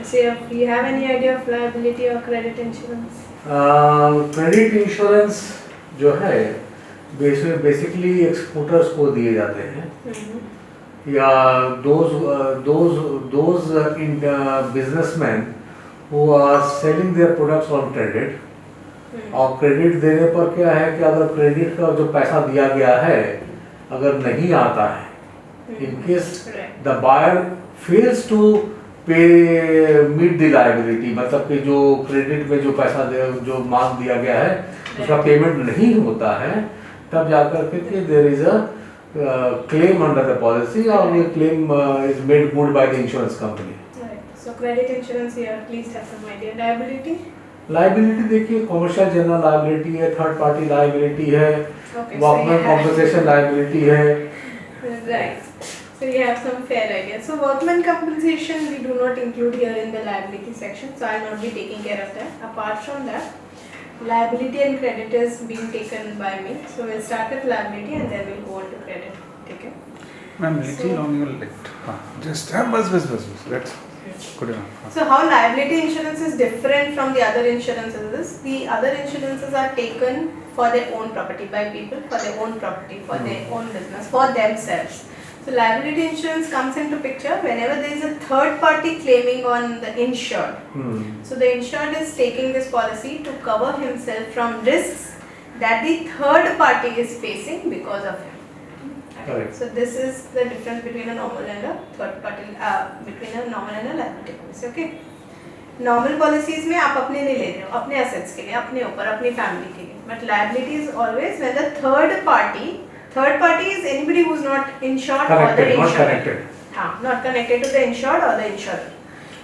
So you have any idea of liability or credit insurance? Credit insurance जो है basically exporters को दिए जाते हैं या those in businessmen who are selling their products on credit. और क्रेडिट देने पर क्या है कि अगर क्रेडिट का जो पैसा दिया गया है अगर नहीं आता है, in case the buyer fails to pay meet the liability, मतलब कि जो क्रेडिट में जो पैसा जो माल दिया गया है उसका पेमेंट नहीं होता है, तब जाकर के there is a claim under the policy or the claim is made good by the insurance company. Right. So credit insurance here, please have some idea. Liability? Liability देखिए कॉमर्शियल जनरल लायबिलिटी है, third party liability है, workman compensation liability है। Right. So you have some fair idea. So workman compensation we do not include here in the liability section, so I will not be taking care of that. Apart from that, liability and credit is being taken by me. So we'll start with liability and then we'll go on to credit. Okay? Ma'am, little on your left. Just bus. Let's put it on. So how liability insurance is different from the other insurances is the other insurances are taken for their own property by people, for their own property, for their own business, for themselves. So liability insurance comes into picture whenever there is a third party claiming on the insured. So the insured is taking this policy to cover himself from risks that the third party is facing because of him. Correct. So this is the difference between a normal and a third party, between a normal and a liability policy. Okay. Normal policies में आप अपने नहीं ले रहे हो, अपने assets के लिए, अपने ऊपर, अपनी family के लिए. But liability is always when the third party is anybody who is not insured or the insured. Not connected. Not connected to the insured or the insurer.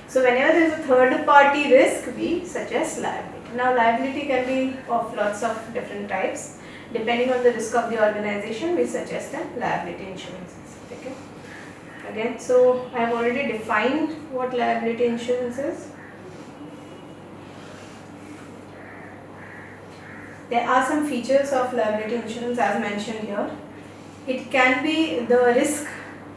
So whenever there is a third party risk, we suggest liability. Now liability can be of lots of different types. Depending on the risk of the organization, we suggest a liability insurances. Okay. Again, so I have already defined what liability insurance is. There are some features of liability insurance as mentioned here. It can be the risk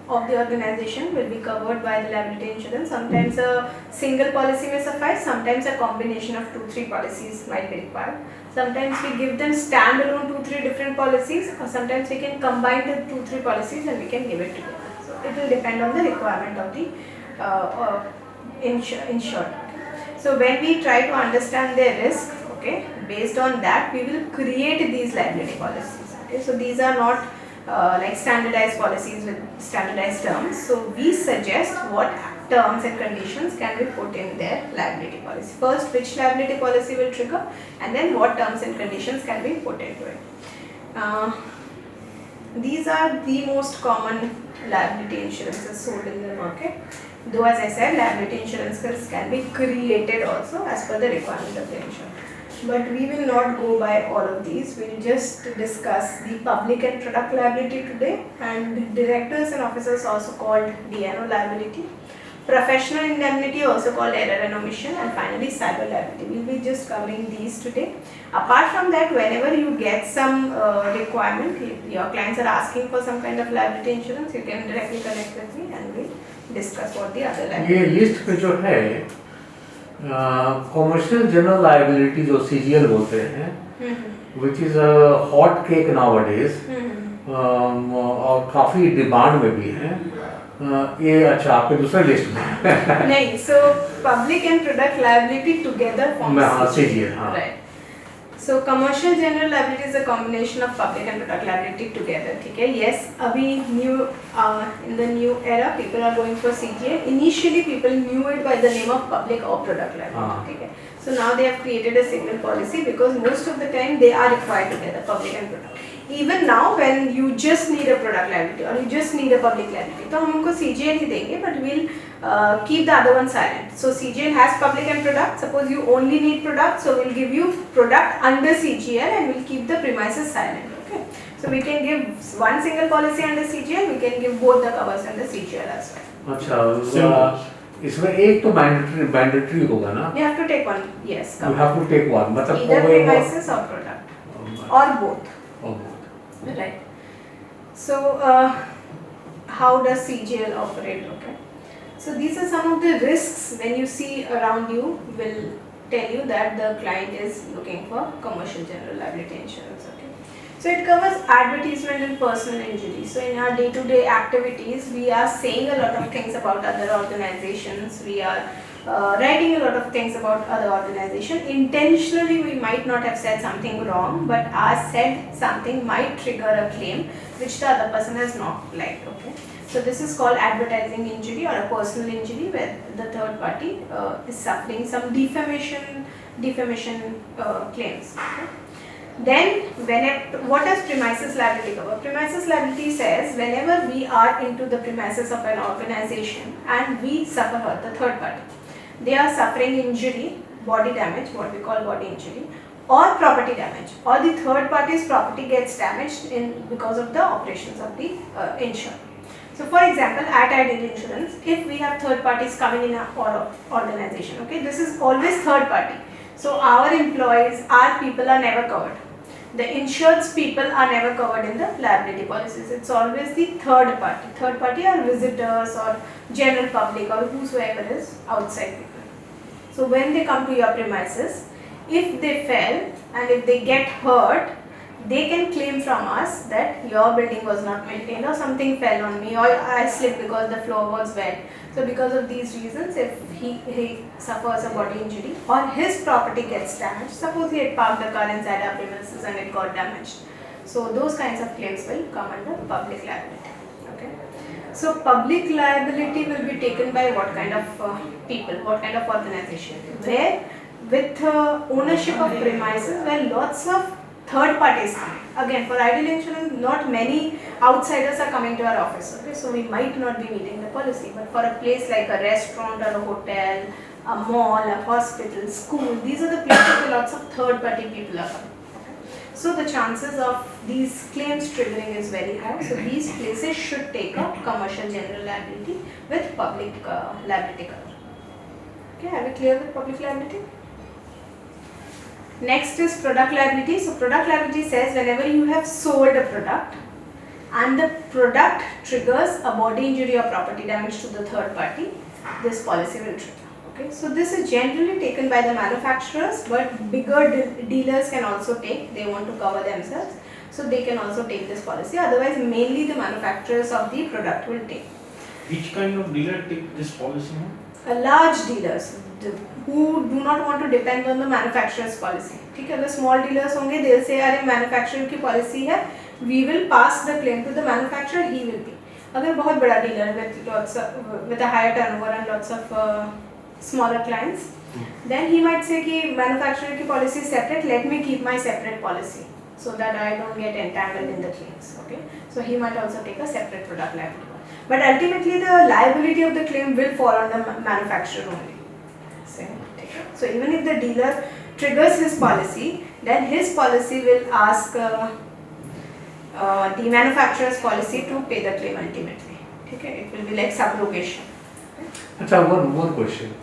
of the organization will be covered by the liability insurance. Sometimes a single policy may suffice, sometimes a combination of 2-3 policies might be required. Sometimes we give them standalone 2-3 different policies, or sometimes we can combine the 2-3 policies and we can give it together. So it will depend on the requirement of the insured. So when we try to understand their risk, okay, based on that we will create these liability policies. Okay, so these are not like standardized policies with standardized terms. So we suggest what terms and conditions can be put in their liability policy. First, which liability policy will trigger, and then what terms and conditions can be put into it. These are the most common liability insurances sold in the market. Though as I said, liability insurances can be created also as per the requirement of the insurer. But we will not go by all of these. We will just discuss the public and product liability today, and directors and officers also called D&O liability, professional indemnity also called error and omission, and finally cyber liability. We will be just covering these today. Apart from that, whenever you get some requirement, if your clients are asking for some kind of liability insurance, you can directly connect with me and we will discuss what the other liability. ये list में जो है commercial general liability जो CGL बोलते हैं, which is a hot cake nowadays, और काफी demand में भी है। ये अच्छा आपके दूसरे लिस्ट में नहीं, so public and product liability together forms CGL. Right. So commercial general liability is a combination of public and product liability together. ठीक है? Yes, अभी new in the new era people are going for CGL. Initially people knew it by the name of public or product liability. ठीक है? So now they have created a single policy because most of the time they are required together, public and product. Even now when you just need a product liability or you just need a public liability, तो हम उनको CGL ही देंगे, but we'll keep the other one silent. So CGL has public and product. Suppose you only need product, so we'll give you product under CGL and we'll keep the premises silent. Okay. So we can give one single policy under CGL, we can give both the covers under CGL as well. अच्छा, इसमें एक तो mandatory होगा ना? You have to take one. Yes. You have to take one. मतलब either premises or product or both. Or both. Right. So how does CGL operate? Okay. So these are some of the risks when you see around you will tell you that the client is looking for commercial general liability insurance. Okay. So it covers advertisement and personal injury. So in our day-to-day activities, we are saying a lot of things about other organizations. We are writing a lot of things about other organizations. Intentionally, we might not have said something wrong, but our said something might trigger a claim which the other person has not liked. Okay. So this is called advertising injury or a personal injury, where the third party is suffering some defamation claims. Okay. Then, what does premises liability cover? Premises liability says whenever we are into the premises of an organization and we suffer hurt, the third party, they are suffering injury, body damage, what we call body injury, or property damage, or the third party's property gets damaged because of the operations of the insured. So for example, at Ideal Insurance, if we have third parties coming in our organization, okay, this is always third party. So our employees, our people are never covered. The insured's people are never covered in the liability policies. It's always the third party. Third party are visitors or general public or whosoever is outside people. So when they come to your premises, if they fell and if they get hurt, they can claim from us that your building was not maintained or something fell on me or I slipped because the floor was wet. So because of these reasons, if he suffers a body injury or his property gets damaged, suppose he had parked the car inside our premises and it got damaged. So those kinds of claims will come under public liability. Okay. So public liability will be taken by what kind of people, what kind of organization? Where with ownership of premises, where lots of third parties come. Again, for Ideal Insurance, not many outsiders are coming to our office. Okay, so we might not be meeting the policy, but for a place like a restaurant or a hotel, a mall, a hospital, school, these are the places where lots of third party people are coming. Okay. So the chances of these claims triggering is very high. So these places should take a commercial general liability with public liability cover. Okay, are we clear with public liability? Next is product liability. So product liability says whenever you have sold a product and the product triggers a body injury or property damage to the third party, this policy will trigger. Okay, so this is generally taken by the manufacturers, but bigger dealers can also take. They want to cover themselves, so they can also take this policy. Otherwise, mainly the manufacturers of the product will take. Which kind of dealer take this policy now? Large dealers who do not want to depend on the manufacturer's policy. ठीक है, अगर small dealers होंगे, they'll say अरे manufacturer की policy है, we will pass the claim to the manufacturer, he will pay. अगर बहुत बड़ा dealer with a higher turnover and lots of smaller clients, then he might say कि manufacturer की policy is separate, let me keep my separate policy so that I don't get entangled in the claims. Okay, so he might also take a separate product liability. But ultimately the liability of the claim will fall on the manufacturer only. So even if the dealer triggers his policy, then his policy will ask the manufacturer's policy to pay the claim ultimately. Okay, it will be like subrogation. One question.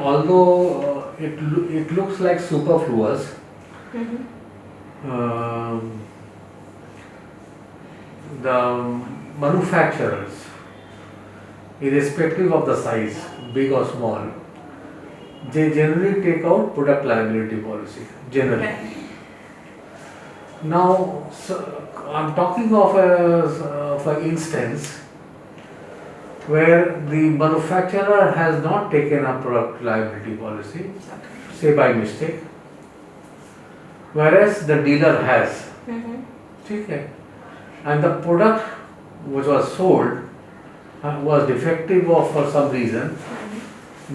Although it looks like superfluous, the manufacturers, irrespective of the size, big or small, they generally take out product liability policy, generally. Okay. Now, I'm talking of an instance where the manufacturer has not taken a product liability policy, say by mistake, whereas the dealer has. Okay. And the product which was sold was defective or for some reason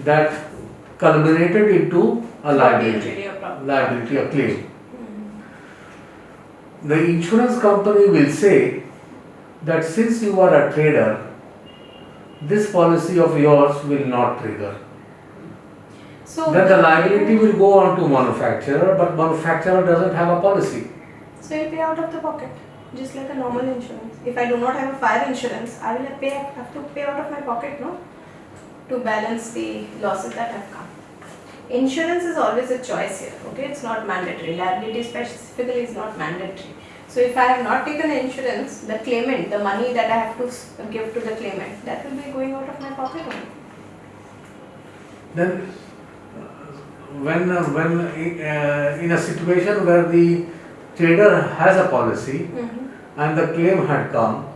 that culminated into a liability or claim. The insurance company will say that since you are a trader, this policy of yours will not trigger. So then the liability will go on to manufacturer, but manufacturer doesn't have a policy. So you pay out of the pocket, just like a normal insurance. If I do not have a fire insurance, I will have to pay out of my pocket, no? To balance the losses that have come. Insurance is always a choice here, okay? It's not mandatory. Liability specifically is not mandatory. So if I have not taken insurance, the claimant, the money that I have to give to the claimant, that will be going out of my pocket only. Then, when in a situation where the trader has a policy and the claim had come,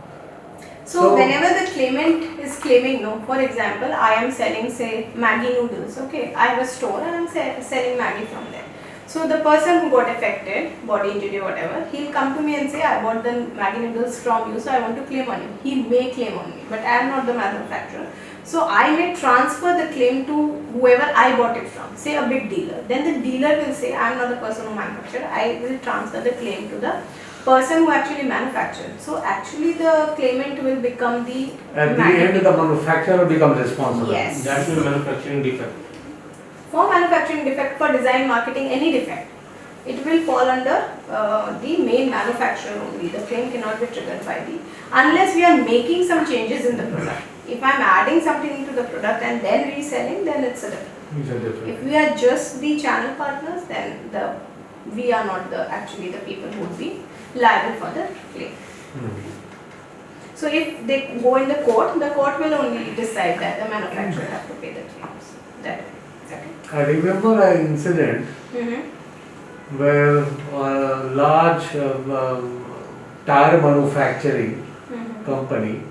So whenever the claimant is claiming, no, for example, I am selling, say, Maggi noodles, okay, I have a store and I am selling Maggi from there. So the person who got affected, body injury, whatever, he'll come to me and say, I bought the Maggi noodles from you, so I want to claim on you. He may claim on me, but I am not the manufacturer. So I may transfer the claim to whoever I bought it from, say a big dealer. Then the dealer will say, I am not the person who manufactured, I will transfer the claim to the person who actually manufactured. So actually the claimant will become the at the end the manufacturer becomes responsible. Yes. That will manufacturing defect. For manufacturing defect, for design, marketing, any defect, it will fall under the main manufacturer only. The claim cannot be triggered by the, unless we are making some changes in the product. If I am adding something into the product and then reselling, then it's a different. It's a different. If we are just the channel partners, then we are not actually the people who would be liable for the claim. So if they go in the court will only decide that the manufacturer have to pay the claims. That okay. I remember an incident where a large tire manufacturing company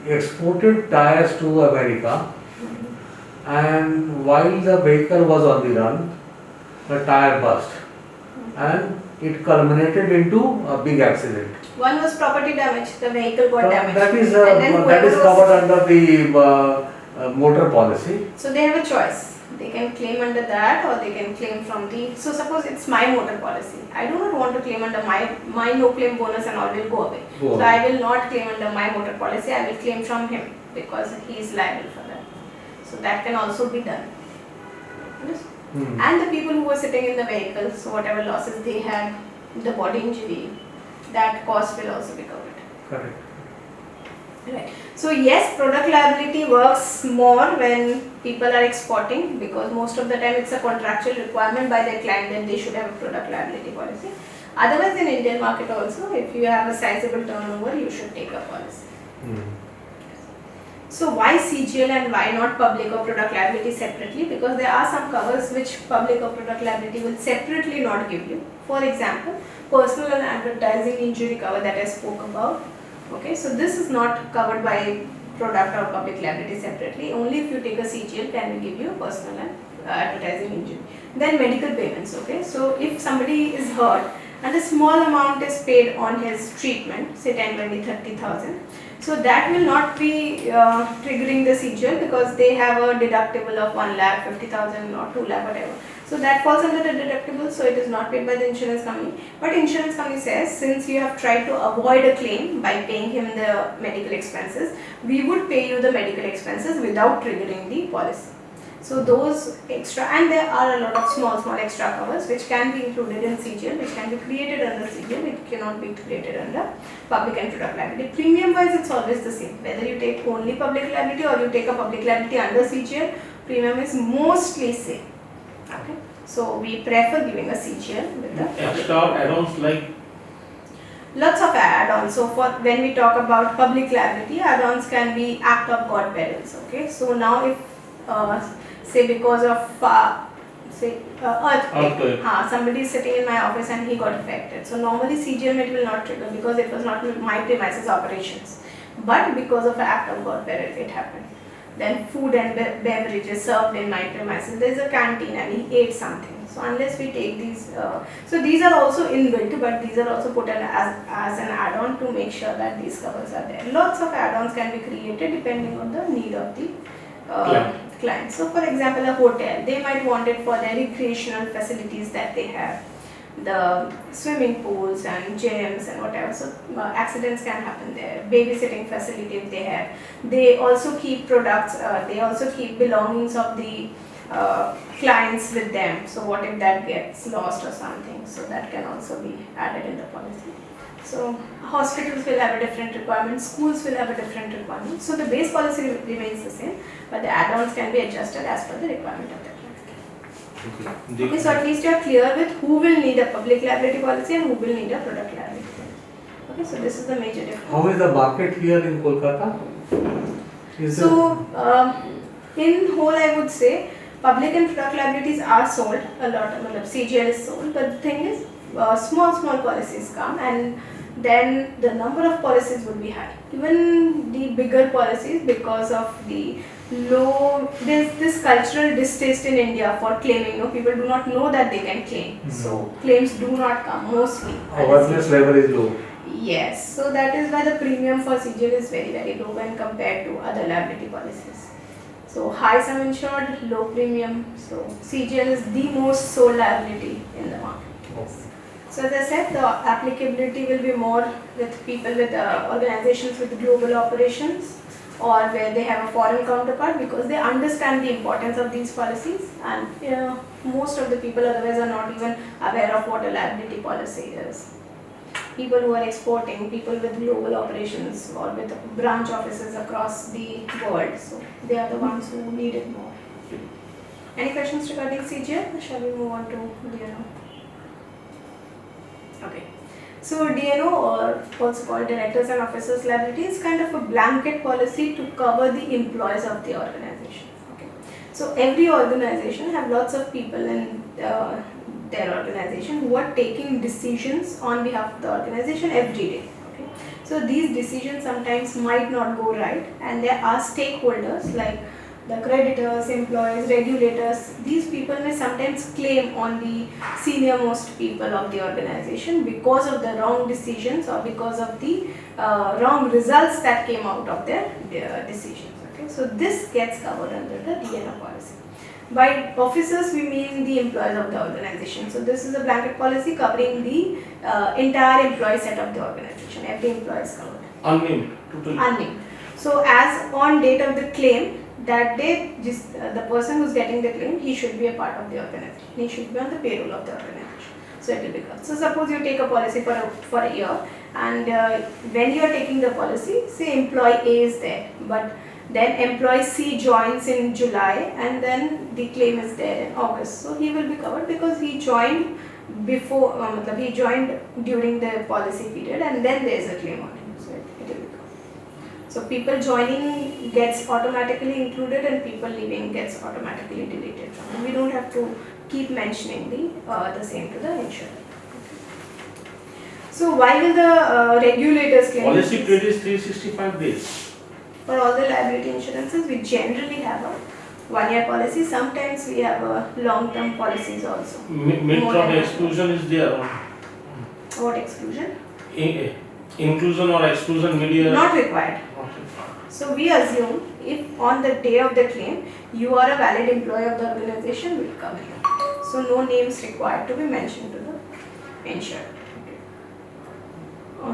exported tires to America, and while the vehicle was on the run, the tire burst and it culminated into a big accident. One was property damage, the vehicle got damaged. That is And then whoever was- covered under the motor policy. So they have a choice. They can claim under that or they can claim from the, so suppose it's my motor policy. I do not want to claim under my no claim bonus and all will go away. Go So away. I will not claim under my motor policy, I will claim from him because he is liable for that. So that can also be done. Understood? And the people who were sitting in the vehicle, so whatever losses they had, the body injury, that cost will also be covered. Correct. Right. So yes, product liability works more when people are exporting because most of the time it's a contractual requirement by their client that they should have a product liability policy. Otherwise in Indian market also, if you have a sizable turnover, you should take a policy. So why CGL and why not public or product liability separately? Because there are some covers which public or product liability will separately not give you. For example, personal and advertising injury cover that I spoke about. Okay, so this is not covered by product or public liability separately. Only if you take a CGL can we give you personal and advertising injury. Then medical payments. Okay, so if somebody is hurt and a small amount is paid on his treatment, say 10, 20, 30,000. So that will not be triggering the CGL because they have a deductible of 1 lakh, 50,000 or 2 lakh, whatever. So that falls under the deductible, so it is not paid by the insurance company. But insurance company says, since you have tried to avoid a claim by paying him the medical expenses, we would pay you the medical expenses without triggering the policy. So those extra, and there are a lot of small extra covers which can be included in CGL, which can be created under CGL, it cannot be created under public and product liability. Premium wise it's always the same, whether you take only public liability or you take a public liability under CGL, premium is mostly same. Okay, so we prefer giving a CGL with the Extra add-ons like lots of add-ons. So for when we talk about public liability, add-ons can be act of God perils. Okay, so now if say because of earthquake, somebody is sitting in my office and he got affected. So normally CGL it will not trigger because it was not my premises operations. But because of an act of God peril it happened. Then food and beverages served in my premises. There is a canteen and he ate something. So unless we take these, so these are also inbuilt, but these are also put in as an add-on to make sure that these covers are there. Lots of add-ons can be created depending on the need of the client. So for example, a hotel, they might want it for their recreational facilities that they have, the swimming pools and gyms and whatever. So accidents can happen there. Babysitting facility if they have. They also keep products, they also keep belongings of the clients with them. So what if that gets lost or something? So that can also be added in the policy. So hospitals will have a different requirement, schools will have a different requirement. So the base policy remains the same, but the add-ons can be adjusted as per the requirement of the client. Okay, so at least you are clear with who will need a public liability policy and who will need a product liability policy. Okay, so this is the major difference. How is the market here in Kolkata? So, in whole, I would say public and product liabilities are sold a lot. CGL is sold, but the thing is, small policies come, and then the number of policies would be high. Even the bigger policies, because of the low, there's this cultural distaste in India for claiming. People do not know that they can claim, so claims do not come mostly. Awareness level is low. Yes, so that is why the premium for CGL is very low when compared to other liability policies. So high sum insured, low premium. So CGL is the most sold liability in the market. So as I said, the applicability will be more with people with organizations with global operations, or where they have a foreign counterpart, because they understand the importance of these policies, and most of the people otherwise are not even aware of what a liability policy is. People who are exporting, people with global operations or with branch offices across the world, so they are the ones who need it more. Any questions regarding CGL? Shall we move on to DNO? Okay. So DNO, or also called Directors and Officers Liability, is kind of a blanket policy to cover the employees of the organization. Okay. So every organization have lots of people in their organization who are taking decisions on behalf of the organization every day. Okay. So these decisions sometimes might not go right, and there are stakeholders like the creditors, employees, regulators. These people may sometimes claim on the senior most people of the organization because of the wrong decisions or because of the wrong results that came out of their decisions. Okay. So this gets covered under the DNO policy. By officers, we mean the employees of the organization. So this is a blanket policy covering the entire employee set of the organization. Every employee is covered. Unnamed, totally. Unnamed. So as on date of the claim, that day, just the person who's getting the claim, he should be a part of the organization. He should be on the payroll of the organization. So it will be covered. So suppose you take a policy for a year, and when you are taking the policy, say employee A is there, but then employee C joins in July, and then the claim is there in August. So he will be covered because he joined before, he joined during the policy period, and then there is a claim on him. So it will be covered. So people joining gets automatically included, and people leaving gets automatically deleted. We don't have to keep mentioning the same to the insurer. So why will the regulators claim? Policy period is 365 days. For all the liability insurances, we generally have a 1-year policy. Sometimes we have long-term policies also. Minute of exclusion is there. What exclusion? Inclusion or exclusion media. Not required. So we assume if on the day of the claim you are a valid employee of the organization, we will cover you. So no names required to be mentioned to the insured.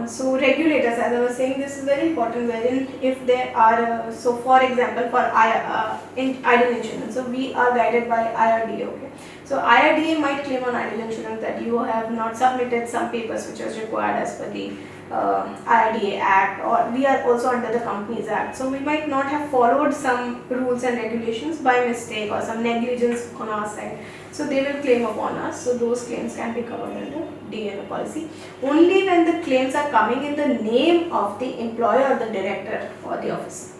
So regulators, as I was saying, this is very important, wherein if there are, so for example, for idle insurance, so we are guided by IRDA. Okay. So IRDA might claim on idle insurance that you have not submitted some papers which was required as per the IRDA Act, or we are also under the Companies Act. So we might not have followed some rules and regulations by mistake or some negligence on our side. So they will claim upon us. So those claims can be covered under DNO policy. Only when the claims are coming in the name of the employer or the director or the officer.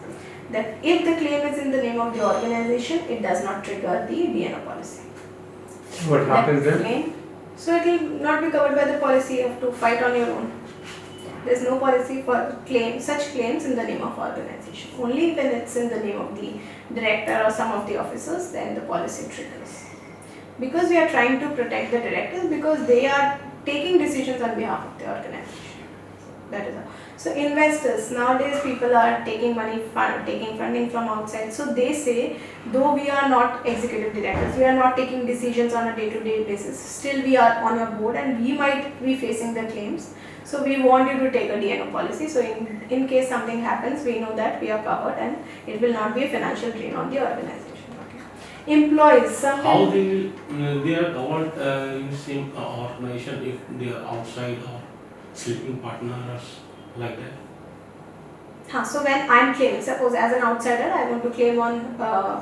That if the claim is in the name of the organization, it does not trigger the DNO policy. What happens then? So it will not be covered by the policy. You have to fight on your own. There is no policy for such claims in the name of organization. Only when it's in the name of the director or some of the officers, then the policy triggers. Because we are trying to protect the directors, because they are taking decisions on behalf of the organization. That is all. So investors, nowadays people are taking money, taking funding from outside. So they say, though we are not executive directors, we are not taking decisions on a day-to-day basis, still we are on your board and we might be facing the claims. So we want you to take a DNO policy. So in case something happens, we know that we are covered and it will not be a financial drain on the organization. Okay. Employees, how they are covered in same organization if they are outside or sleeping partners like that? So when I am claiming, suppose as an outsider I want to claim on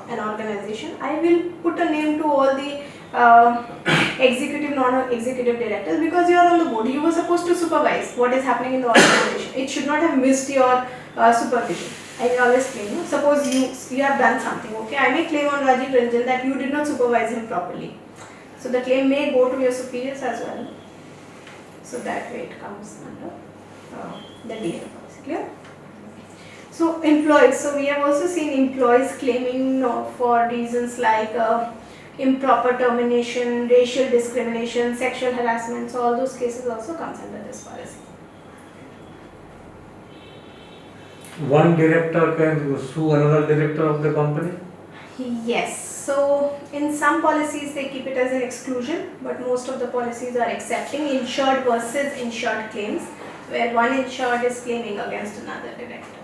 an organization, I will put a name to all the executive, non-executive directors, because you are on the board. You were supposed to supervise what is happening in the organization. It should not have missed your supervision. I always claim, no? Suppose you have done something, okay? I may claim on Rajiv Ranjan that you did not supervise him properly. So the claim may go to your superiors as well. So that way it comes under the DA policy. Clear? So employees. So we have also seen employees claiming for reasons like improper termination, racial discrimination, sexual harassment. So all those cases also comes under this policy. One director can sue another director of the company? Yes. So in some policies they keep it as an exclusion, but most of the policies are accepting insured versus insured claims, where one insured is claiming against another director.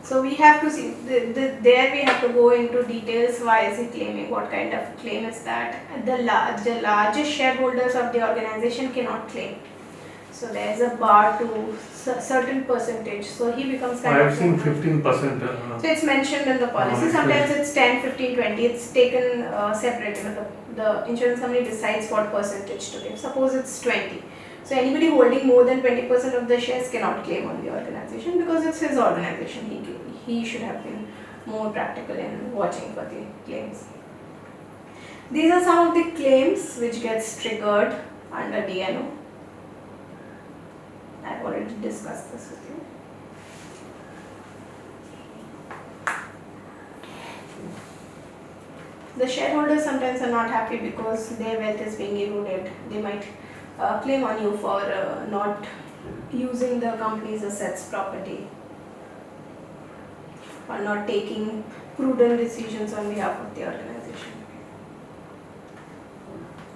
So we have to see, there we have to go into details. Why is he claiming? What kind of claim is that? The largest shareholders of the organization cannot claim. So there is a bar to certain percentage. So he becomes I kind have of... seen 15%. So it's mentioned in the policy. it's Sometimes it's 10, 15, 20. It's taken separate. You know, the insurance company decides what percentage to give. Suppose it's 20. So anybody holding more than 20% of the shares cannot claim on the organization, because it's his organization. He should have been more practical in watching for the claims. These are some of the claims which gets triggered under DNO. I've already discussed this with you. The shareholders sometimes are not happy because their wealth is being eroded. They might claim on you for not using the company's assets properly, or not taking prudent decisions on behalf of the organization.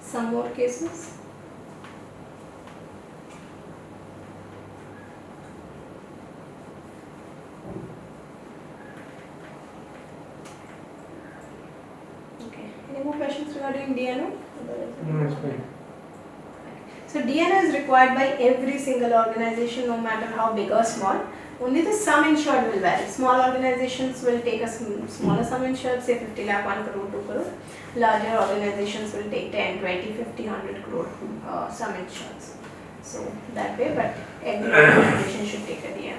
Some more cases. Okay. Any more questions regarding DNO? No, it's fine. So DNO is required by every single organization, no matter how big or small. Only the sum insured will vary. Small organizations will take a smaller sum insured, say 50 lakh, 1 crore, 2 crore. Larger organizations will take 10, 20, 50, 100 crore sum insureds. So that way, but every organization should take a DNO.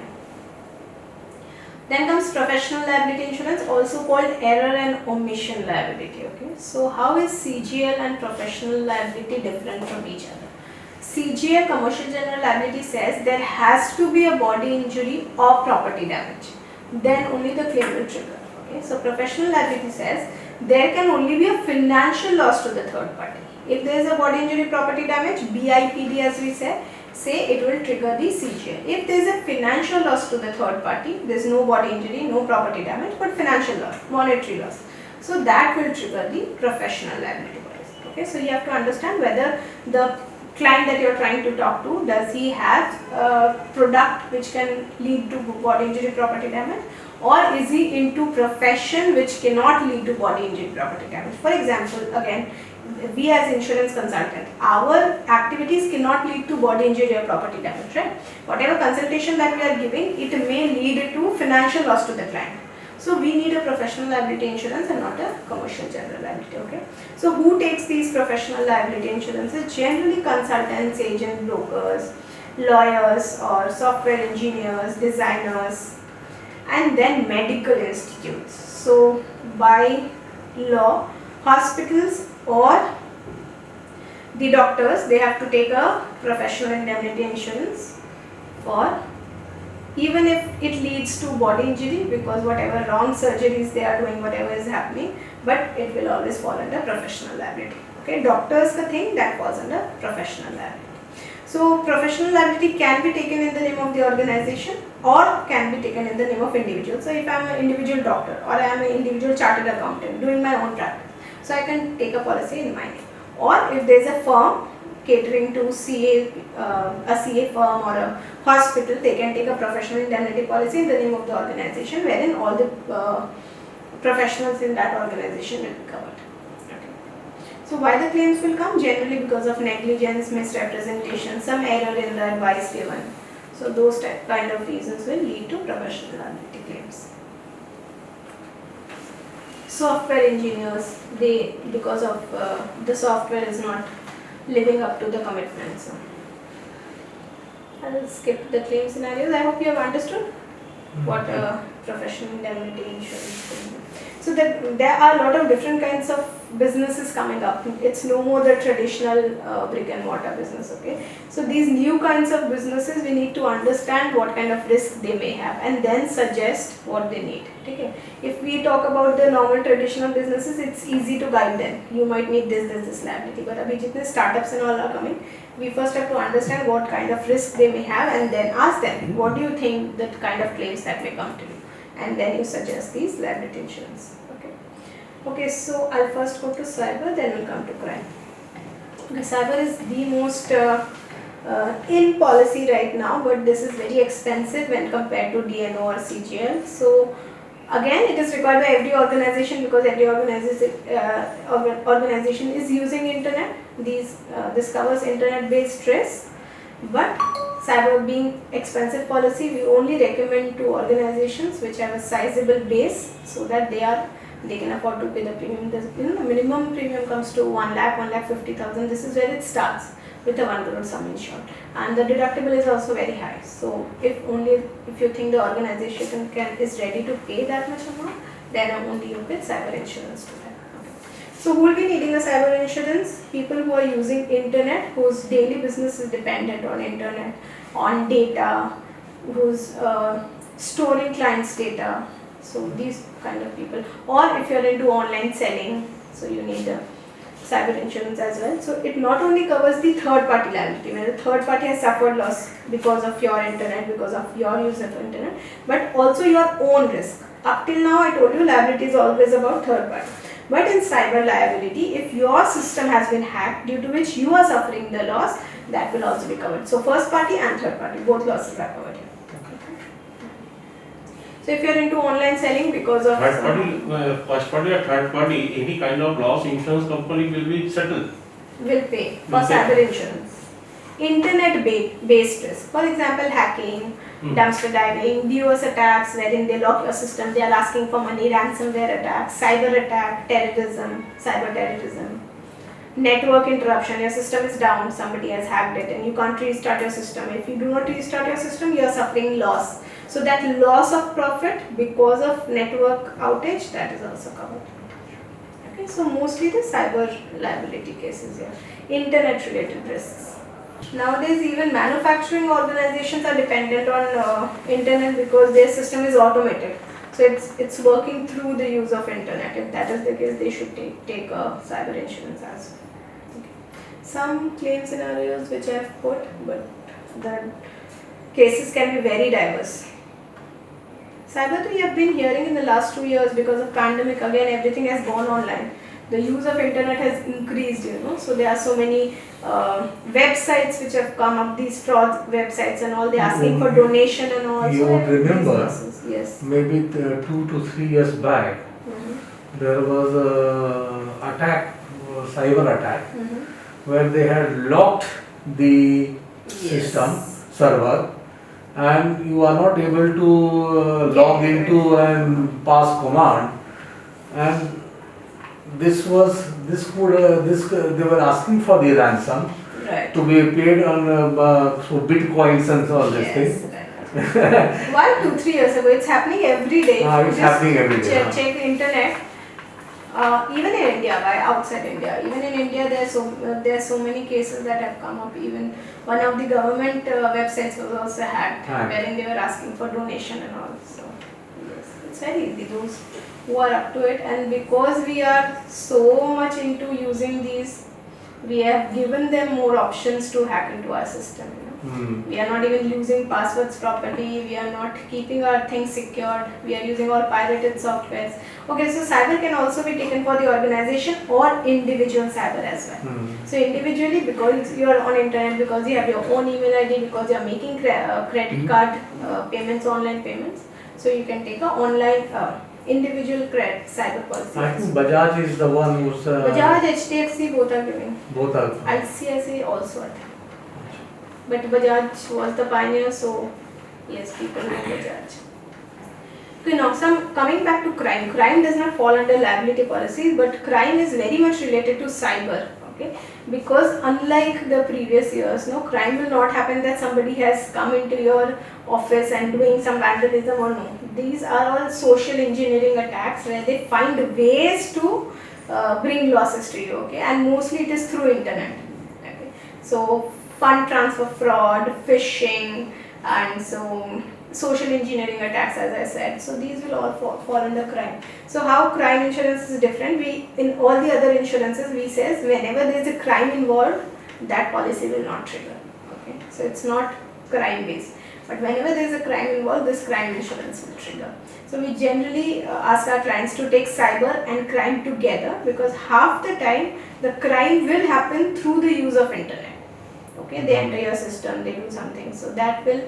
Then comes professional liability insurance, also called error and omission liability. Okay, so how is CGL and professional liability different from each other? CGL, commercial general liability, says there has to be a body injury or property damage, then only the claim will trigger. Okay, so professional liability says there can only be a financial loss to the third party. If there is a body injury, property damage, BIPD as we say it will trigger the CGL. If there is a financial loss to the third party, there is no body injury, no property damage, but financial loss, monetary loss. So that will trigger the professional liability policy. Okay, so you have to understand whether the client that you are trying to talk to, does he have a product which can lead to body injury, property damage, or is he into profession which cannot lead to body injury, property damage. For example, again, we as insurance consultant, our activities cannot lead to body injury or property damage, right? Whatever consultation that we are giving, it may lead to financial loss to the client. So we need a professional liability insurance and not a commercial general liability. Okay. So who takes these professional liability insurances? Generally consultants, agents, brokers, lawyers, or software engineers, designers, and then medical institutes. So by law, hospitals or the doctors, they have to take a professional indemnity insurance for, even if it leads to body injury, because whatever wrong surgeries they are doing, whatever is happening, but it will always fall under professional liability. Okay, doctors the thing that falls under professional liability. So professional liability can be taken in the name of the organization or can be taken in the name of individual. So if I am an individual doctor or I am an individual chartered accountant doing my own practice, so I can take a policy in my name. Or if there is a firm catering to a CA firm or a hospital, they can take a professional indemnity policy in the name of the organization, wherein all the professionals in that organization will be covered. Okay. So why the claims will come? Generally because of negligence, misrepresentation, some error in the advice given. So those kind of reasons will lead to professional liability claims. software engineers, they, because of the software is not living up to the commitments. So I'll skip the claim scenarios. I hope you have understood what professional indemnity insurance is. So there are a lot of different kinds of businesses coming up. It's no more the traditional brick and mortar business, okay? So these new kinds of businesses, we need to understand what kind of risk they may have and then suggest what they need, okay? If we talk about the normal traditional businesses, it's easy to guide them. You might need this liability, but abhi jitne startups and all are coming, we first have to understand what kind of risk they may have and then ask them, what do you think that kind of claims that may come to you? And then you suggest these liability insurance. Okay, so I'll first go to cyber, then we'll come to crime. Okay, cyber is the most in policy right now, but this is very expensive when compared to DNO or CGL. So again, it is required by every organization because every organization is using internet. This covers internet-based risk, but cyber being expensive policy, we only recommend to organizations which have a sizable base so that they can afford to pay the premium. The minimum premium comes to 1 lakh, 1,50,000. This is where it starts with a 1 crore sum insured, and the deductible is also very high. So if you think the organization is ready to pay that much amount, then only you pay cyber insurance to them. Okay. So who will be needing a cyber insurance? People who are using internet, whose daily business is dependent on internet, on data, who's storing clients' data. So these kind of people, or if you're into online selling, so you need a cyber insurance as well. So it not only covers the third party liability, when the third party has suffered loss because of your internet, because of your use of internet, but also your own risk. Up till now I told you liability is always about third party. But in cyber liability, if your system has been hacked due to which you are suffering the loss, that will also be covered. So first party and third party, both losses are covered here. So if you are into online selling because of third party, first party or third party, any kind of loss, insurance company will be settled. Will pay for cyber insurance. Internet based risk, for example hacking, dumpster diving, DOS attacks wherein they lock your system, they are asking for money, ransomware attacks, cyber attack, terrorism, cyber terrorism, network interruption, your system is down, somebody has hacked it and you can't restart your system. If you do not restart your system, you are suffering loss. So that loss of profit because of network outage, that is also covered. Okay, so mostly the cyber liability cases here, internet related risks. Nowadays even manufacturing organizations are dependent on internet because their system is automated. So it's working through the use of internet. If that is the case, they should take a cyber insurance as well. Okay. Some claim scenarios which I have put, but the cases can be very diverse. Cyber we have been hearing in the last 2 years because of pandemic, again everything has gone online. The use of internet has increased, so there are so many websites which have come up, these fraud websites and all, they are asking for donation and all. You would remember, yes, maybe 2 to 3 years back, there was a cyber attack, where they had locked the system, server, and you are not able to log into and pass command, and they were asking for the ransom to be paid on through bitcoins and all these things. Right. Why 2-3 years ago? It's happening every day. It's happening every day. Check the internet. Even in India, why outside India? Even in India, there are so many cases that have come up. Even one of the government websites was also hacked, wherein they were asking for donation and all. So yes, it's very easy. Those who are up to it, and because we are so much into using these, we have given them more options to hack into our system. We are not even using passwords properly, we are not keeping our things secured, we are using all pirated softwares. Okay, so cyber can also be taken for the organization or individual cyber as well. So individually, because you are on internet, because you have your own email ID, because you are making credit card payments, online payments, so you can take a online individual credit cyber policy. I think Bajaj is the one who's... Bajaj, HDFC, both are giving. Both are. ICICI also, I think. But Bajaj was the pioneer, so yes, people know Bajaj. Okay, now coming back to crime. Crime does not fall under liability policies, but crime is very much related to cyber. Okay, because unlike the previous years, no, crime will not happen that somebody has come into your office and doing some vandalism or no. These are all social engineering attacks where they find ways to bring losses to you. Okay, and mostly it is through internet. Okay, so fund transfer fraud, phishing, and so social engineering attacks, as I said. So these will all fall under crime. So how crime insurance is different? We, in all the other insurances, we says whenever there is a crime involved, that policy will not trigger. Okay, so it's not crime based. But whenever there is a crime involved, this crime insurance will trigger. So we generally ask our clients to take cyber and crime together, because half the time the crime will happen through the use of internet. Okay, they enter your system, they do something, so that will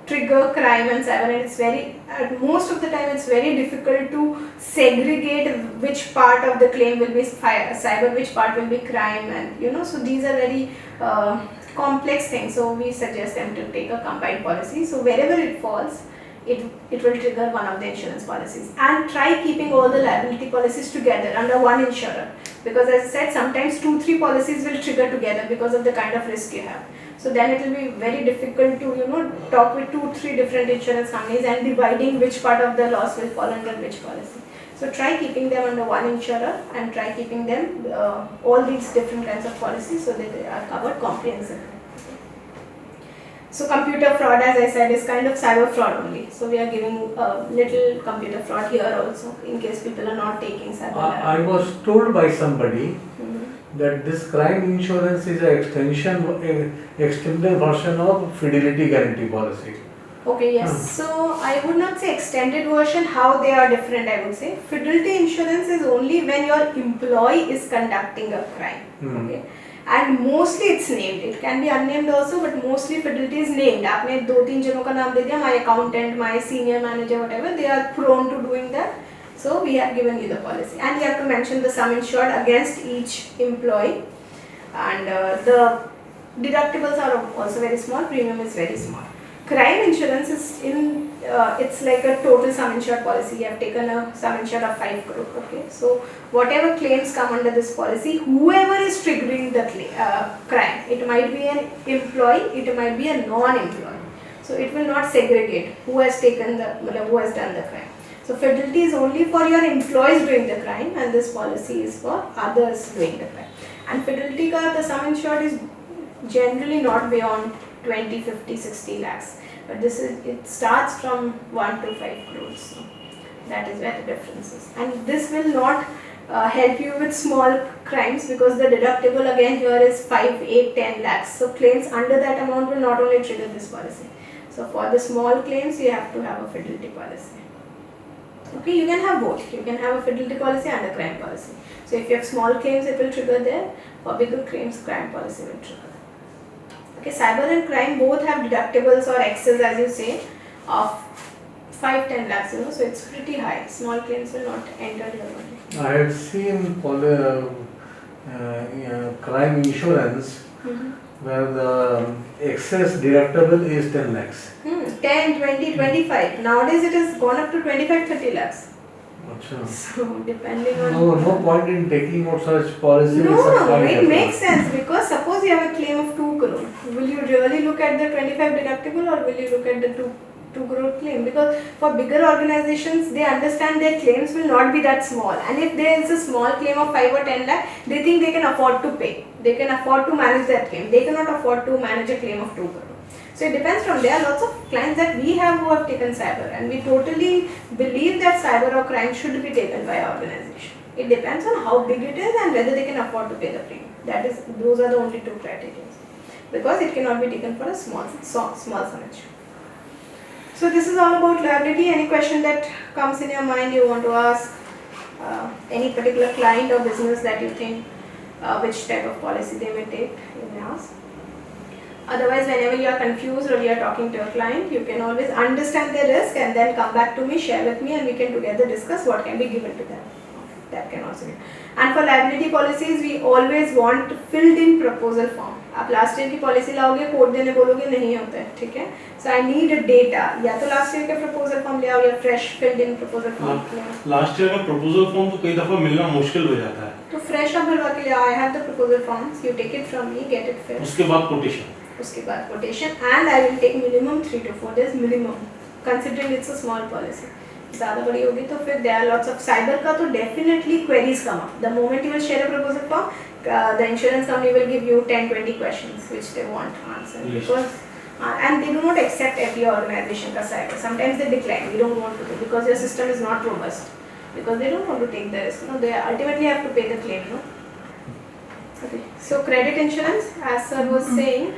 trigger crime and cyber, and it's very, most of the time it's very difficult to segregate which part of the claim will be cyber, which part will be crime, and you know, so these are very complex things. So we suggest them to take a combined policy. So wherever it falls, it will trigger one of the insurance policies, and try keeping all the liability policies together under one insurer, because as I said, sometimes 2-3 policies will trigger together because of the kind of risk you have. So then it will be very difficult to, you know, talk with 2-3 different insurance companies and dividing which part of the loss will fall under which policy. So try keeping them under one insurer, and try keeping them all these different kinds of policies so that they are covered comprehensively. So computer fraud, as I said, is kind of cyber fraud only. So we are giving a little computer fraud here also, in case people are not taking cyber. I was told by somebody that this crime insurance is an extended version of fidelity guarantee policy. Okay, yes. So I would not say extended version, how they are different, I would say. Fidelity insurance is only when your employee is conducting a crime. Okay. And mostly it's named. It can be unnamed also, but mostly fidelity is named. आपने 2-3 जनों का नाम दे दिया, my accountant, my senior manager, whatever, they are prone to doing that. So we have given you the policy, and you have to mention the sum insured against each employee, and the deductibles are also very small, premium is very small. Crime insurance is in, it's like a total sum insured policy. You have taken a sum insured of 5 crore. Okay, so whatever claims come under this policy, whoever is triggering the crime, it might be an employee, it might be a non-employee. So it will not segregate who has taken who has done the crime. So fidelity is only for your employees doing the crime, and this policy is for others doing the crime. And fidelity ka the sum insured is generally not beyond 20, 50, 60 lakhs. But this is, it starts from 1 to 5 crores. So that is where the difference is. And this will not help you with small crimes, because the deductible again here is 5, 8, 10 lakhs. So claims under that amount will not only trigger this policy. So for the small claims, you have to have a fidelity policy. Okay, you can have both. You can have a fidelity policy and a crime policy. So if you have small claims, it will trigger there. For bigger claims, crime policy will trigger. Okay, cyber and crime both have deductibles or excess, as you say, of 5-10 lakhs, you know, so it's pretty high. Small claims will not enter here only. I have seen crime insurance where the excess deductible is 10 lakhs. 10, 20, 25. Nowadays it has gone up to 25-30 lakhs. Achha. So depending on... No point in taking out such policy. No, it makes sense, because suppose you have a claim of 2 crore. Will you really look at the 25 deductible, or will you look at the 2 crore claim? Because for bigger organizations, they understand their claims will not be that small. And if there is a small claim of 5 or 10 lakh, they think they can afford to pay. They can afford to manage that claim. They cannot afford to manage a claim of 2 crore. So it depends from there. Lots of clients that we have who have taken cyber, and we totally believe that cyber or crime should be taken by our organization. It depends on how big it is and whether they can afford to pay the premium. Those are the only 2 criteria. Because it cannot be taken for a small sum insured. So this is all about liability. Any question that comes in your mind you want to ask? Any particular client or business that you think which type of policy they may take, you may ask. Otherwise, whenever you are confused or you are talking to a client, you can always understand their risk and then come back to me, share with me, and we can together discuss what can be given to them. that can also be. And for liability policies, we always want filled in proposal form. आप last year की policy लाओगे, code देने बोलोगे, नहीं होता है, ठीक है. सो आई नीड डेटा, या तो लास्ट ईयर का प्रपोजल फॉर्म ले आओ या fresh filled in proposal form ले आओ. लास्ट ईयर का प्रपोजल फॉर्म तो कई दफा मिलना मुश्किल हो जाता है. तो फ्रेश आप भरवा के ले आओ. I have the proposal forms, you take it from me, get it filled. उसके बाद कोटेशन. उसके बाद quotation, and I will take minimum 3 to 4 days minimum, considering it's a small policy. ज़्यादा बड़ी होगी तो फिर there are lots of cyber का तो definitely queries come up. The moment you will share a proposal form, the insurance company will give you 10-20 questions which they want answered, Yes. because and they do not accept every organization ka cyber. Sometimes they decline, we don't want to do because your system is not robust, because they don't want to take the risk. No, they ultimately have to pay the claim. No. Okay. So credit insurance, as sir was saying,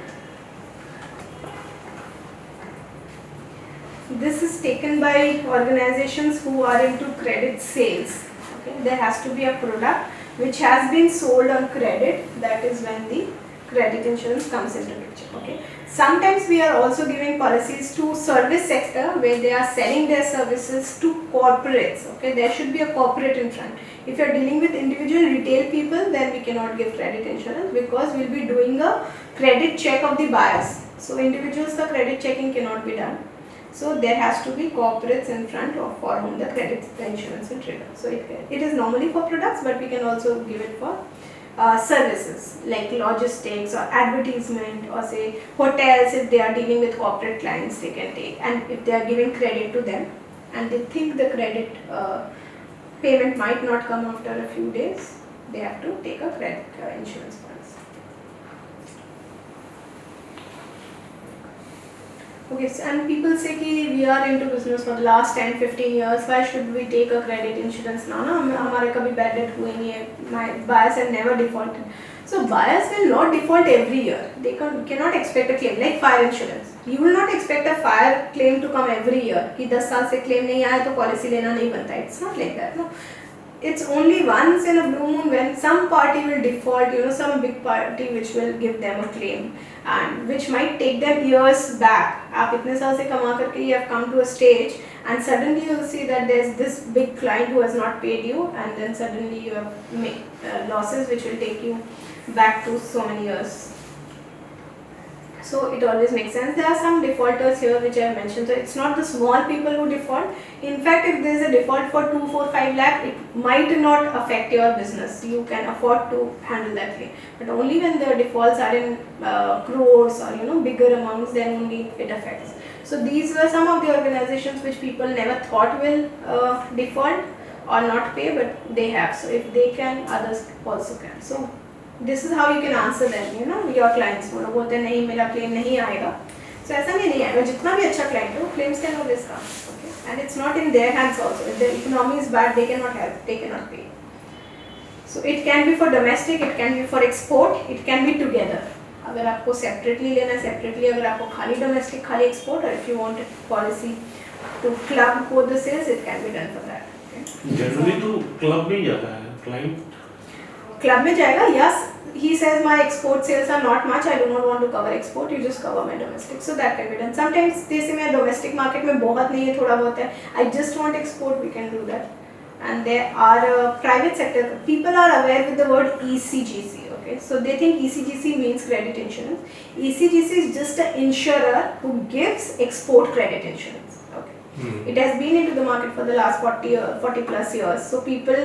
this is taken by organizations who are into credit sales. Okay. There has to be a product which has been sold on credit. That is when the credit insurance comes into picture. Okay. Sometimes we are also giving policies to service sector where they are selling their services to corporates. Okay. There should be a corporate in front. If you are dealing with individual retail people, then we cannot give credit insurance because we will be doing a credit check of the buyers. So individuals ka credit checking cannot be done. So there has to be corporates in front of for whom the credit insurance will trigger. So it is normally for products, but we can also give it for services like logistics or advertisement, or say hotels. If they are dealing with corporate clients, they can take, and if they are giving credit to them and they think the credit payment might not come after a few days, they have to take a credit insurance policy. Okay, so, and people say कि we are into business for the last 10-15 years. Why should we take a credit insurance now? ना हमारे कभी bad debt हुए नहीं है. My buyers have never defaulted. So buyers will not default every year. They cannot expect a claim like fire insurance. You will not expect a fire claim to come every year. कि 10 साल से claim नहीं आया तो policy लेना नहीं बनता. It's not like that. No. It's only once in a blue moon when some party will default, some big party which will give them a claim, and which might take them years back. आप इतने साल से कमा करके you have come to a stage and suddenly you will see that there's this big client who has not paid you, and then suddenly you have made losses which will take you back to so many years. So it always makes sense. There are some defaulters here which I have mentioned. So it's not the small people who default. In fact, if there is a default for 2, 4, 5 lakh, it might not affect your business. You can afford to handle that claim. But only when the defaults are in crores or bigger amounts, then only it affects. So these were some of the organizations which people never thought will default or not pay, but they have. So if they can, others also can. So this is how you can answer them, your clients. वो लोग बोलते हैं नहीं मेरा claim नहीं आएगा. So ऐसा नहीं आएगा. जितना भी अच्छा client हो, claims can always come. Okay, and it's not in their hands also. If the economy is bad, they cannot help. They cannot pay. So it can be for domestic, it can be for export, it can be together. अगर आपको separately लेना separately, अगर आपको खाली domestic, खाली export, or if you want a policy to club both the sales, it can be done for that. Okay. Generally तो club में ही जाता है क्लाइंट. Club में जाएगा. Yes, he says my export sales are not much. I do not want to cover export. You just cover my domestic. So that can be done. Sometimes they say मेरा domestic market में बहुत नहीं है, थोड़ा बहुत है. I just want export. We can do that. And there are private sector. People are aware with the word ECGC. Okay, so they think ECGC means credit insurance. ECGC is just an insurer who gives export credit insurance. Okay. It has been into the market for the last 40 plus years. So people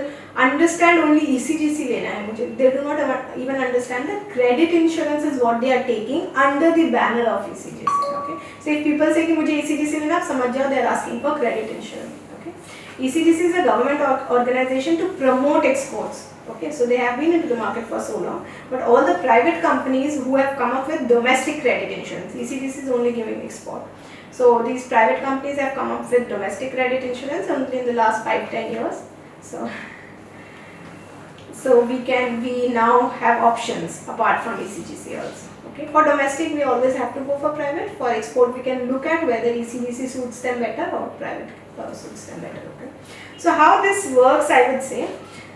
understand only ECGC लेना है मुझे. They do not even understand that credit insurance is what they are taking under the banner of ECGC. Okay. So if people say कि मुझे ECGC लेना, आप समझ जाओ they are asking for credit insurance. Okay. ECGC is a government organization to promote exports. Okay. So they have been into the market for so long. But all the private companies who have come up with domestic credit insurance, ECGC is only giving export. So these private companies have come up with domestic credit insurance only in the last 5-10 years. So we now have options apart from ECGC also. Okay. For domestic we always have to go for private. For export we can look at whether ECGC suits them better or private suits them better. Okay. So how this works, I would say.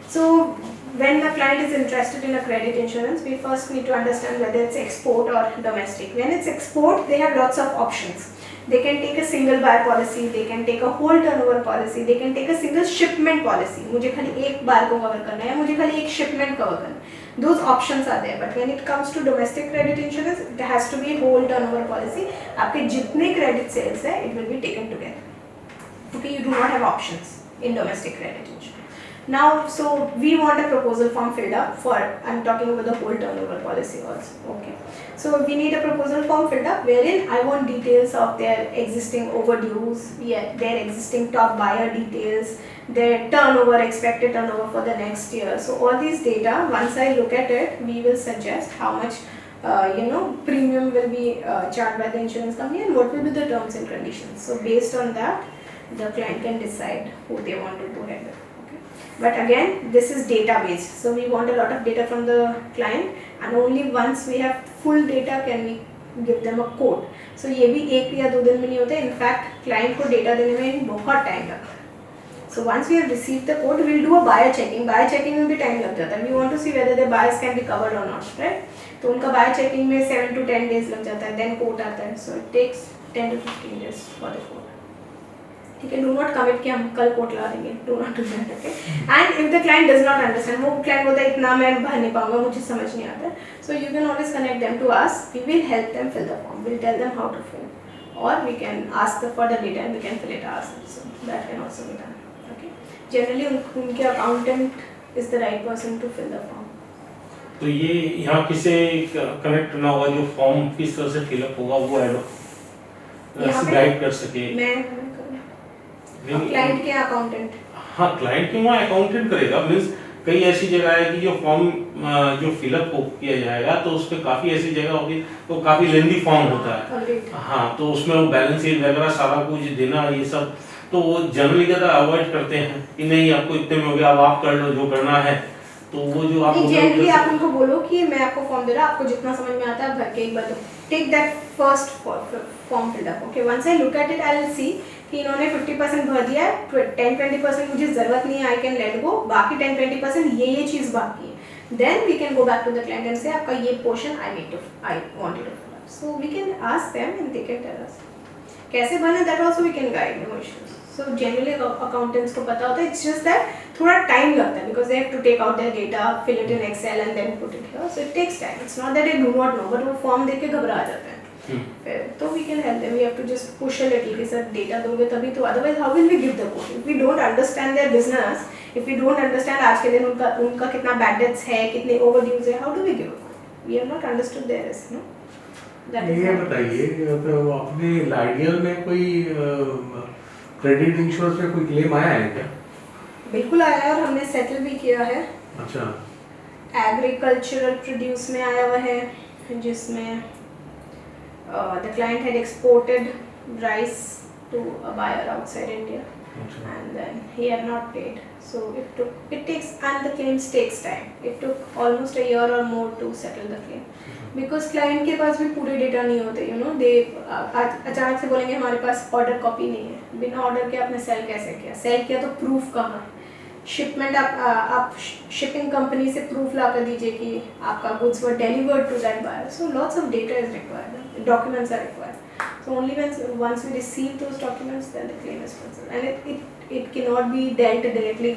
So when the client is interested in a credit insurance, we first need to understand whether it's export or domestic. When it's export, they have lots of options. they can take a single buyer policy, they can take a whole turnover policy, they can take a single shipment policy. मुझे खाली एक बार को cover करना है, मुझे खाली एक shipment cover करना है. Those options are there, but when it comes to domestic credit insurance, it has to be whole turnover policy. आपके जितने credit sales है, it will be taken together. Okay, you do not have options in domestic credit insurance. Now, so we want a proposal form filled up for, I'm talking about the whole turnover policy also. Okay, so we need a proposal form filled up wherein I want details of their existing overdues, their existing top buyer details, their turnover, expected turnover for the next year. So all these data, once I look at it, we will suggest how much premium will be charged by the insurance company and what will be the terms and conditions. So based on that, the client can decide who they want to go ahead with. Okay. But again, this is database. So we want a lot of data from the client, and only once we have full data can we give them a quote. So ये भी एक या दो दिन में नहीं होता है. In fact, client को data देने में बहुत time लगता है. So once we have received the quote, we will do a buyer checking. Buyer checking में भी time लग जाता है. We want to see whether the buyers can be covered or not, right? तो उनका buyer checking में 7 to 10 days लग जाता है. Then quote आता है. So it takes 10 to 15 days for the quote. ठीक है, do not commit कि हम कल quote ला देंगे. Do not do that, okay? And if the client does not understand, वो client बोलता है इतना मैं भर नहीं पाऊँगा, मुझे समझ नहीं आता. So you can always connect them to us. We will help them fill the form. We'll tell them how to fill, or we can ask them for the data and we can fill it ourselves. So that can also be done. Okay? Generally, उनके accountant is the right person to fill the form. तो ये यहाँ किसे connect ना हुआ जो form किस तरह से फिलअप होगा वो गाइड कर सके. मैं क्लाइंट के अकाउंटेंट. हाँ, क्लाइंट के वहाँ अकाउंटेंट करेगा. मीन्स कई ऐसी जगह है कि जो फॉर्म जो फिलअप किया जाएगा तो उस पर काफ़ी ऐसी जगह होगी तो काफ़ी लेंदी फॉर्म होता है. हाँ, तो उसमें वो बैलेंस शीट वगैरह सारा कुछ देना ये सब तो वो जनरली ज़्यादा अवॉइड करते हैं कि नहीं आपको इतने में हो गया अब आप कर लो जो करना है. तो वो जो आप जनरली आप उनको बोलो कि मैं आपको फॉर्म दे रहा हूँ, आपको जितना समझ में आता है भर के एक बार take that first form fill up. Okay, once I look at it I will see कि इन्होंने 50% भर दिया है, 10-20% मुझे ज़रूरत नहीं है, आई कैन लेट गो. बाकी 10-20% ये चीज़ बाकी है. Then we can go back to the client and से आपका ये portion I want you to fill up. So we can ask them and they can tell us कैसे भरना. That also we can guide. No issues. So generally accountants को पता होता है. It's just that थोड़ा time लगता है because they have to take out their data, fill it in Excel and then put it here. So it takes time. It's not that they do not know, but वो form देख के घबरा जाते हैं. तो we can help them. We have to just push a little कि sir data दोगे तभी तो. Otherwise how will we give the quote? If we don't understand their business, if we don't understand आज के दिन उनका कितना bad debts है, कितने overdues है, how do we give a quote? We have not understood their risk, no? ये बताइए तो अपने आइडियल में कोई क्रेडिट इंश्योरेंस पे कोई क्लेम आया है क्या? बिल्कुल आया है और हमने सेटल भी किया है. अच्छा. एग्रीकल्चरल प्रोड्यूस में आया हुआ है जिसमें the client had exported rice to a buyer outside India and then he had not paid. So it takes, and the claims takes time. It took almost a year or more to settle the claim because client के पास भी पूरे data नहीं होते. they अचानक से बोलेंगे हमारे पास order copy नहीं है. बिना ऑर्डर के आपने सेल कैसे किया? सेल किया तो प्रूफ कहाँ? शिपमेंट आप शिपिंग कंपनी से प्रूफ ला कर दीजिए कि आपका goods were delivered to that buyer. So lots of data is required, documents are required. So only once we receive those documents, then the claim is processed, and it cannot be dealt directly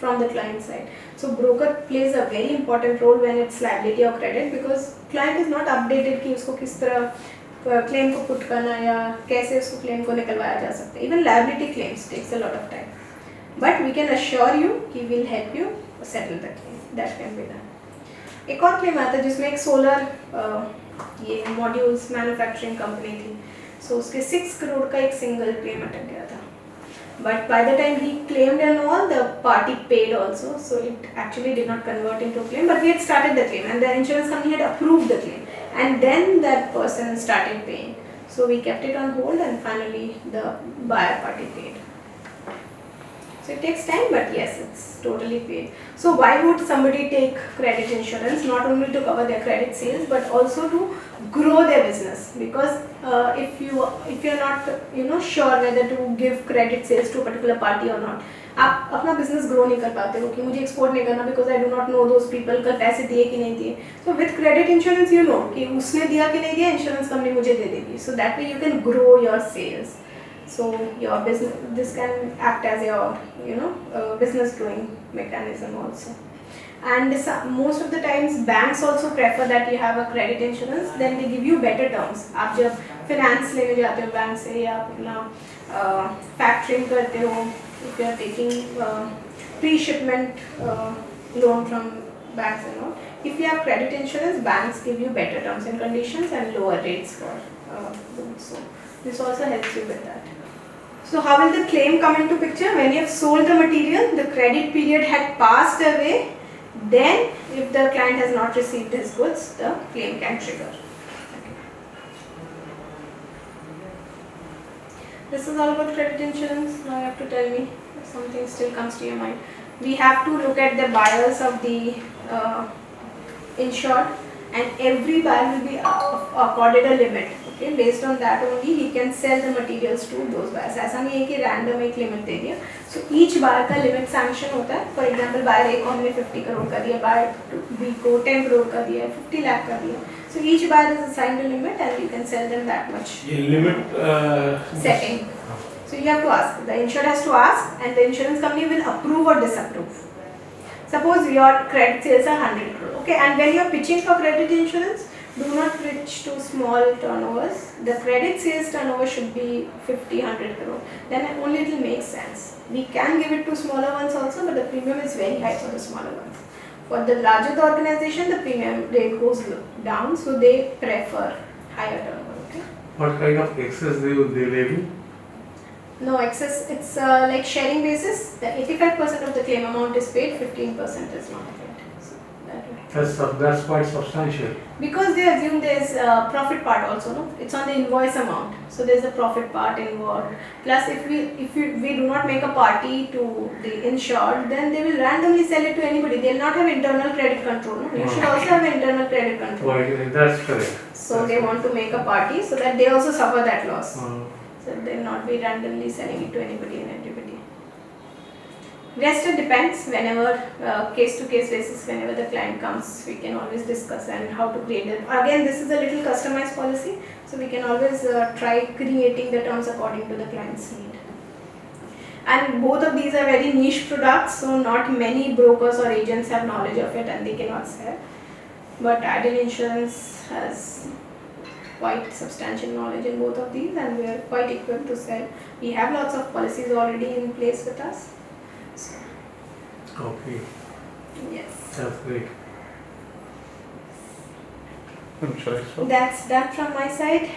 from the client side. So broker plays a very important role when it's liability or credit because client is not updated कि उसको किस तरह claim को put करना या कैसे उसको claim को निकलवाया जा सकता है. Even liability claims takes a lot of time, but we can assure you कि we'll help you settle the claim. That can be done. एक और claim आता है जिसमें एक सोलर ये मॉड्यूल्स मैन्युफैक्चरिंग कंपनी थी. सो उसके 6 करोड़ का एक सिंगल क्लेम अटक गया था. But by the time he claimed and all the party paid also. So it actually did not convert into claim, but we had started the claim and the insurance company had approved the claim and then that person started paying. So we kept it on hold and finally the buyer party paid. So it takes time, but yes, it's totally paid. So why would somebody take credit insurance? Not only to cover their credit sales, but also to grow their business. Because if you're not sure whether to give credit sales to a particular party or not, आप अपना business grow नहीं कर पाते हो कि मुझे export नहीं करना because I do not know those people कल पैसे दिए कि नहीं दिए. So with credit insurance you know कि उसने दिया कि नहीं दिया, इंश्योरेंस कंपनी मुझे दे देगी. So that way you can grow your sales. So your business, this can act as your business growing mechanism also. And most of the times banks also prefer that you have a credit insurance. Then they give you better terms. आप जब finance लेने जाते हो bank से या अपना factoring करते हो, if you are taking pre-shipment loan from banks and all, if you have credit insurance, banks give you better terms and conditions and lower rates for loans. So this also helps you with that. So how will the claim come into picture? When you have sold the material, the credit period had passed away, then if the client has not received his goods, the claim can trigger. This is all about credit insurance. Now you have to tell me if something still comes to your mind. We have to look at the buyers of the insured, and every buyer will be accorded a limit. Okay, based on that only he can sell the materials to those buyers. ऐसा नहीं है कि random एक limit दे दिया. So each buyer का limit sanction होता है. For example, buyer A को हमने 50 करोड़ का दिया, buyer B को 10 करोड़ का दिया, 50 लाख का दिया. So each buyer is assigned a limit and you can sell them that much. ये limit Setting. So you have to ask. The insured has to ask, and the insurance company will approve or disapprove. Suppose your credit sales are 100 crore. Okay, and when you are pitching for credit insurance, do not pitch to small turnovers. The credit sales turnover should be 50, 100 crore. Then only it will make sense. We can give it to smaller ones also, but the premium is very high for the smaller ones. For the larger the organization, the premium rate goes down, so they prefer higher turnover. Okay. What kind of excess they levy? No excess. It's like sharing basis. The 85% of the claim amount is paid, 15% is not paid. So that way. That's quite substantial. Because they assume there's a profit part also, no? It's on the invoice amount, so there's a profit part involved. Plus, if we do not make a party to the insured, then they will randomly sell it to anybody. They'll not have internal credit control. No? You should also have internal credit control. Right, that's correct. So they want to make a party so that they also suffer that loss. So they'll not be randomly selling it to anybody and everybody. Rest it depends. Whenever case to case basis, whenever the client comes, we can always discuss and how to create it. Again, this is a little customized policy, so we can always try creating the terms according to the client's need. And both of these are very niche products, so not many brokers or agents have knowledge of it and they cannot sell. But Ideal Insurance has quite substantial knowledge in both of these, and we are quite equipped to sell. We have lots of policies already in place with us. Okay, Yes. that's great. Shall I stop? That's done from my side.